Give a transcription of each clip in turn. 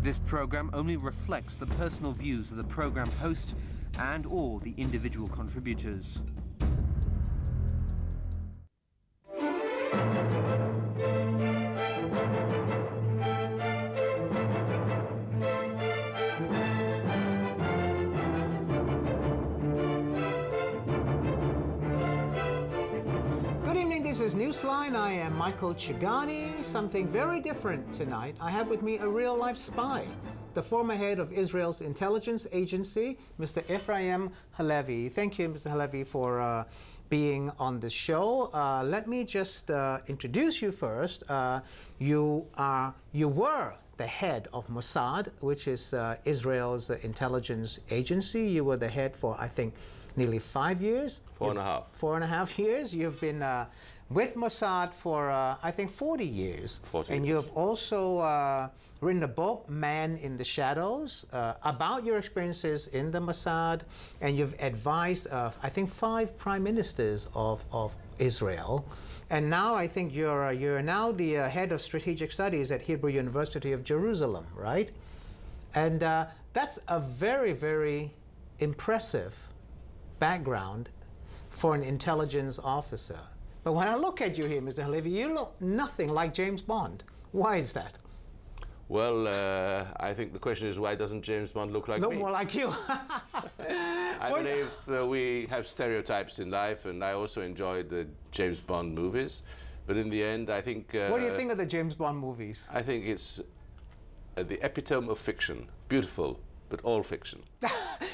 This program only reflects the personal views of the program host and or the individual contributors. This is NEWSLINE. I am Michael Chigani. Something very different tonight. I have with me a real-life spy, the former head of Israel's intelligence agency, Mr. Ephraim Halevi. Thank you, Mr. Halevi, for being on the show. Let me just introduce you first. You were the head of Mossad, which is Israel's intelligence agency. You were the head for, I think, nearly 5 years. 4.5. 4.5 years. You've been with Mossad for, I think, 40 years. 40 and years. you have also written a book, Man in the Shadows, about your experiences in the Mossad. And you've advised, I think, 5 prime ministers of Israel. And now I think you're now the head of strategic studies at Hebrew University of Jerusalem, right? And that's a very, very impressive background for an intelligence officer. But when I look at you here, Mr. Halevi, you look nothing like James Bond. Why is that? Well, I think the question is, why doesn't James Bond look like me? More like you. I believe we have stereotypes in life, and I also enjoyed the James Bond movies. But in the end, I think... what do you think of the James Bond movies? I think it's the epitome of fiction. Beautiful, but all fiction.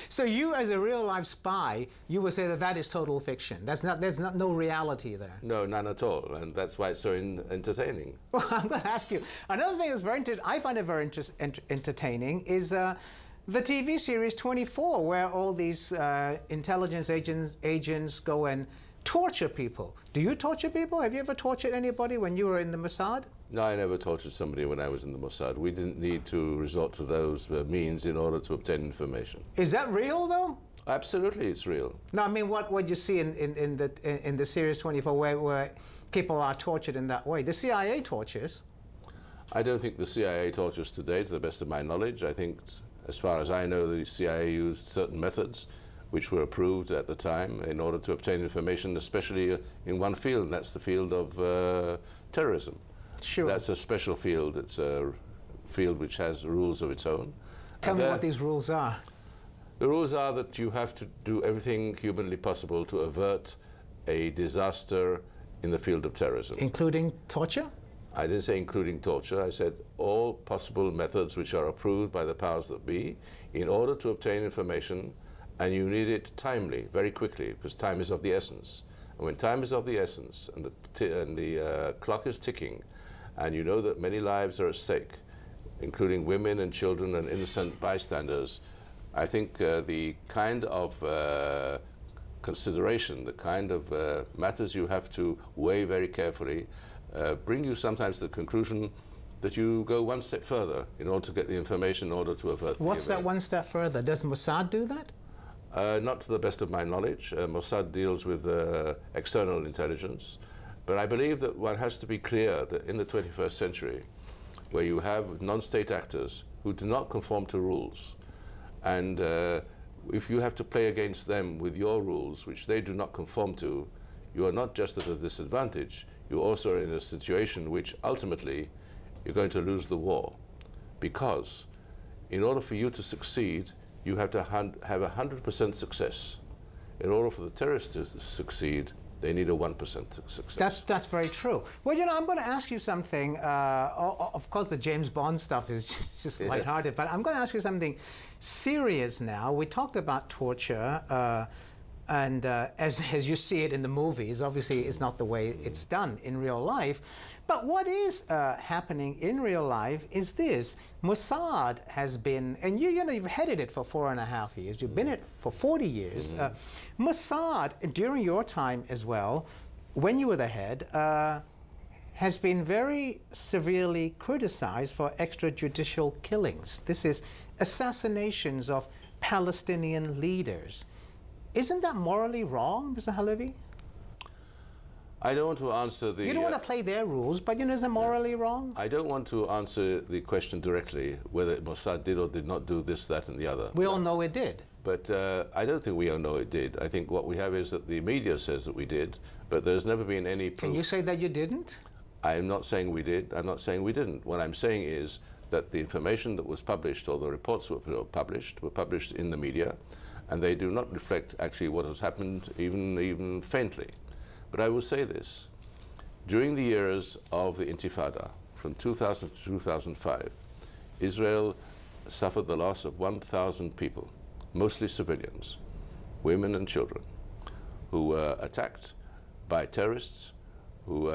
So you, as a real-life spy, you would say that that is total fiction. There's no reality there. No, none at all, and that's why it's so entertaining. Well, I'm going to ask you, another thing that's I find it very entertaining is the TV series 24, where all these intelligence agents go and torture people. Do you torture people? Have you ever tortured anybody when you were in the Mossad? No, I never tortured somebody when I was in the Mossad. We didn't need to resort to those means in order to obtain information. Is that real, though? Absolutely, it's real. No, I mean, what you see in the series 24, where people are tortured in that way. The CIA tortures. I don't think the CIA tortures today, to the best of my knowledge. I think, as far as I know, the CIA used certain methods which were approved at the time in order to obtain information, especially in one field, and that's the field of terrorism. Sure. That's a special field. It's a field which has rules of its own. Tell me what these rules are. The rules are that you have to do everything humanly possible to avert a disaster in the field of terrorism. Including torture? I didn't say including torture. I said all possible methods which are approved by the powers that be in order to obtain information, and you need it timely, very quickly, because time is of the essence. And when time is of the essence and the clock is ticking, and you know that many lives are at stake, including women and children and innocent bystanders, I think the kind of consideration, the kind of matters you have to weigh very carefully, bring you sometimes to the conclusion that you go one step further in order to get the information in order to avert. What's that one step further? Does Mossad do that? Not to the best of my knowledge. Mossad deals with external intelligence. But I believe that one has to be clear that in the 21st century, where you have non-state actors who do not conform to rules, and if you have to play against them with your rules, which they do not conform to, you are not just at a disadvantage, you also are in a situation which ultimately you're going to lose the war. Because in order for you to succeed, you have to have 100% success. In order for the terrorists to succeed, they need a 1% success. That's very true. Well, you know, I'm going to ask you something. Of course, the James Bond stuff is just lighthearted, but I'm going to ask you something serious now. We talked about torture, and as you see it in the movies, obviously it's not the way it's done in real life. But what is happening in real life is this. Mossad has been, and you know, you've headed it for 4.5 years. You've been it for 40 years. Mossad, during your time as well, when you were the head, has been very severely criticized for extrajudicial killings. This is assassinations of Palestinian leaders. Isn't that morally wrong, Mr. Halevi? I don't want to answer the... You don't want to play their rules, but you know, is it morally wrong? I don't want to answer the question directly, whether Mossad did or did not do this, that, and the other. We all know it did. But I don't think we all know it did. I think what we have is that the media says that we did, but there's never been any proof. Can you say that you didn't? I'm not saying we did. I'm not saying we didn't. What I'm saying is that the information that was published, or the reports were published in the media, and they do not reflect actually what has happened, even faintly. But I will say this. During the years of the Intifada, from 2000 to 2005, Israel suffered the loss of 1,000 people, mostly civilians, women and children, who were attacked by terrorists, who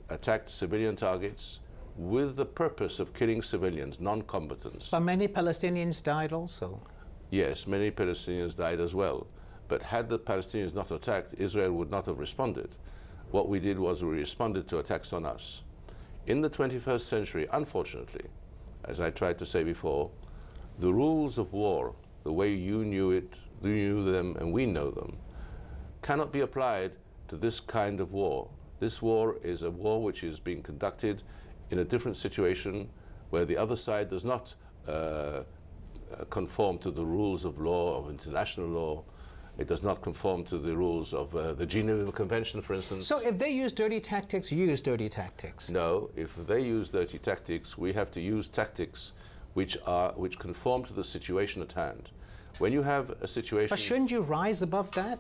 attacked civilian targets with the purpose of killing civilians, non-combatants. But many Palestinians died also. Yes, many Palestinians died as well. But had the Palestinians not attacked, Israel would not have responded. What we did was we responded to attacks on us. In the 21st century, unfortunately, as I tried to say before, the rules of war, the way you knew them and we know them, cannot be applied to this kind of war. This war is a war which is being conducted in a different situation, where the other side does not conform to the rules of law, of international law. It does not conform to the rules of the Geneva Convention, for instance. So if they use dirty tactics, you use dirty tactics? No, if they use dirty tactics, we have to use tactics which conform to the situation at hand. When you have a situation... But shouldn't you rise above that?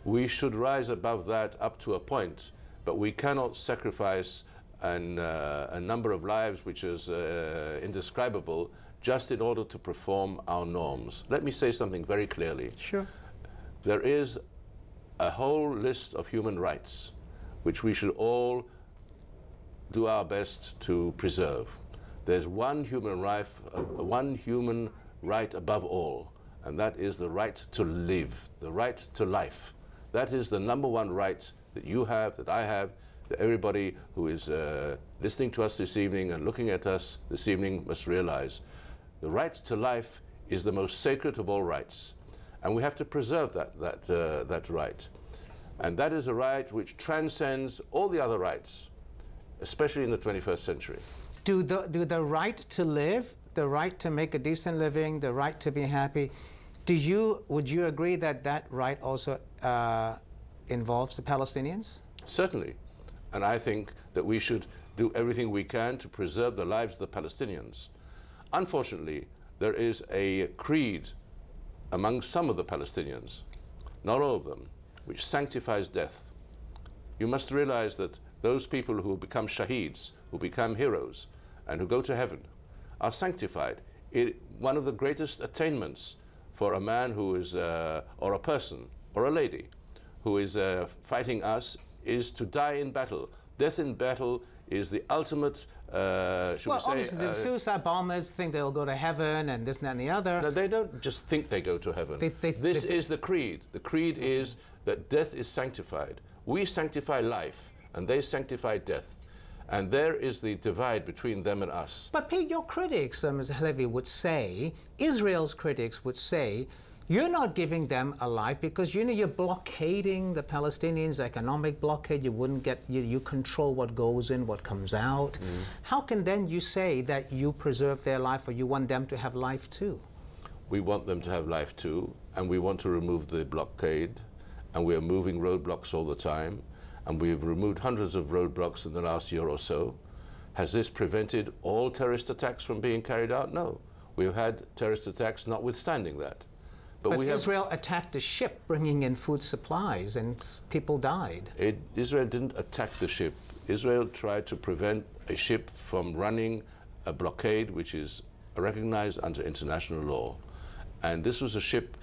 We should rise above that up to a point, but we cannot sacrifice a number of lives which is indescribable just in order to perform our norms. Let me say something very clearly. Sure. There is a whole list of human rights which we should all do our best to preserve. There's one human right above all, and that is the right to live, the right to life. That is the number one right that you have, that I have, that everybody who is listening to us this evening and looking at us this evening must realize. The right to life is the most sacred of all rights, and we have to preserve that right. And that is a right which transcends all the other rights, especially in the 21st century. Do the right to live, the right to make a decent living, the right to be happy, would you agree that that right also involves the Palestinians? Certainly. And I think that we should do everything we can to preserve the lives of the Palestinians. Unfortunately, there is a creed among some of the Palestinians, not all of them, which sanctifies death. You must realize that those people who become shaheeds, who become heroes, and who go to heaven, are sanctified. One of the greatest attainments for a man who is, or a person, or a lady, who is fighting us, is to die in battle. Death in battle is the ultimate, obviously the suicide bombers think they'll go to heaven and this and that and the other. No, they don't just think they go to heaven. This is the creed. The creed is that death is sanctified. We sanctify life, and they sanctify death. And there is the divide between them and us. But Pete, your critics, Mr. Halevi, would say, Israel's critics would say, you're not giving them a life because you're blockading the Palestinians, economic blockade. You wouldn't get, you control what goes in, what comes out. How can then you say that you preserve their life, or you want them to have life too? We want them to have life too, and we want to remove the blockade, and we are moving roadblocks all the time, and we've removed hundreds of roadblocks in the last year or so. Has this prevented all terrorist attacks from being carried out? No. We've had terrorist attacks notwithstanding that. But Israel attacked a ship bringing in food supplies, and people died. Israel didn't attack the ship. Israel tried to prevent a ship from running a blockade which is recognized under international law. And this was a ship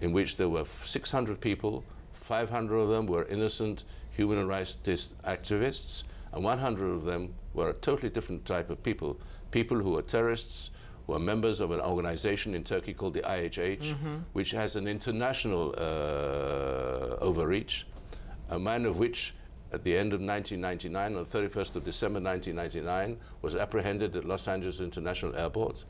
in which there were 600 people, 500 of them were innocent human rights activists, and 100 of them were a totally different type of people, people who were terrorists, who are members of an organization in Turkey called the IHH, which has an international overreach, a man of which at the end of 1999, on the 31st of December 1999, was apprehended at Los Angeles International Airport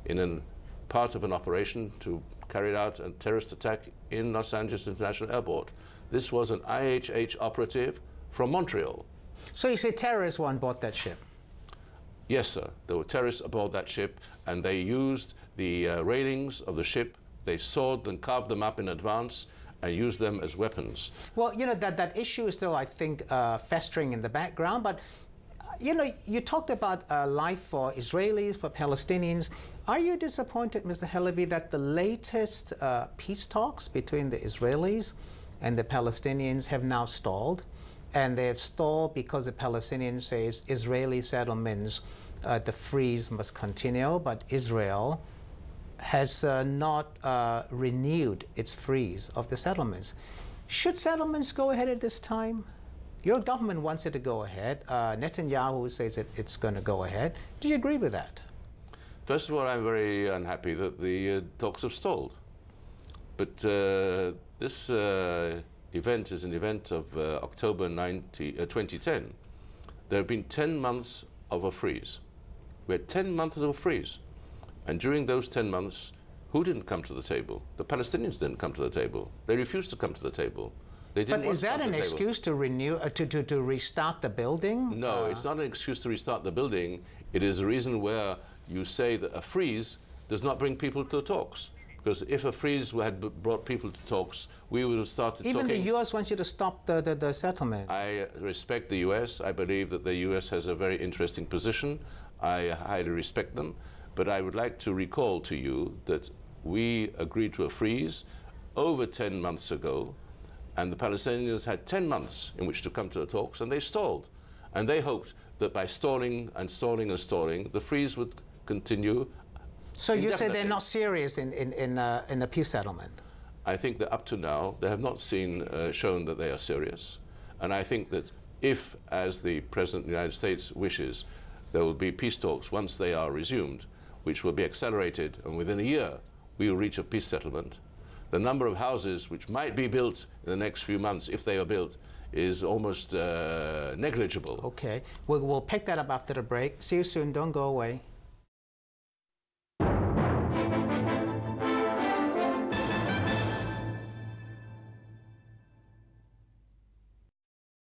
in a part of an operation to carry out a terrorist attack in Los Angeles International Airport. This was an IHH operative from Montreal. So you say terrorists were on board that ship? Yes, sir. There were terrorists aboard that ship, and they used the railings of the ship. They sawed and carved them up in advance and used them as weapons. Well, you know, that issue is still, I think, festering in the background, but you know, you talked about life for Israelis, for Palestinians. Are you disappointed, Mr. Halavi, that the latest peace talks between the Israelis and the Palestinians have now stalled? And they have stalled because the Palestinians say Israeli settlements, the freeze must continue, but Israel has not renewed its freeze of the settlements. Should settlements go ahead at this time? Your government wants it to go ahead. Netanyahu says it's going to go ahead. Do you agree with that? First of all, I'm very unhappy that the talks have stalled. But this event is an event of October 2010. There have been 10 months of a freeze. We had 10 months of a freeze. And during those 10 months, who didn't come to the table? The Palestinians didn't come to the table. They refused to come to the table. But is that an excuse to renew, to restart the building? No, it's not an excuse to restart the building. It is a reason where you say that a freeze does not bring people to talks. Because if a freeze had brought people to talks, we would have started talking. Even the U.S. wants you to stop the settlement. I respect the U.S. I believe that the U.S. has a very interesting position. I highly respect them. But I would like to recall to you that we agreed to a freeze over 10 months ago, and the Palestinians had 10 months in which to come to the talks, and they stalled. And they hoped that by stalling and stalling and stalling, the freeze would continue. So you say they're not serious in a peace settlement? I think that up to now, they have not shown that they are serious. And I think that if, as the President of the United States wishes, there will be peace talks once they are resumed, which will be accelerated, and within a year, we will reach a peace settlement. The number of houses which might be built in the next few months, if they are built, is almost negligible. Okay. We'll pick that up after the break. See you soon. Don't go away.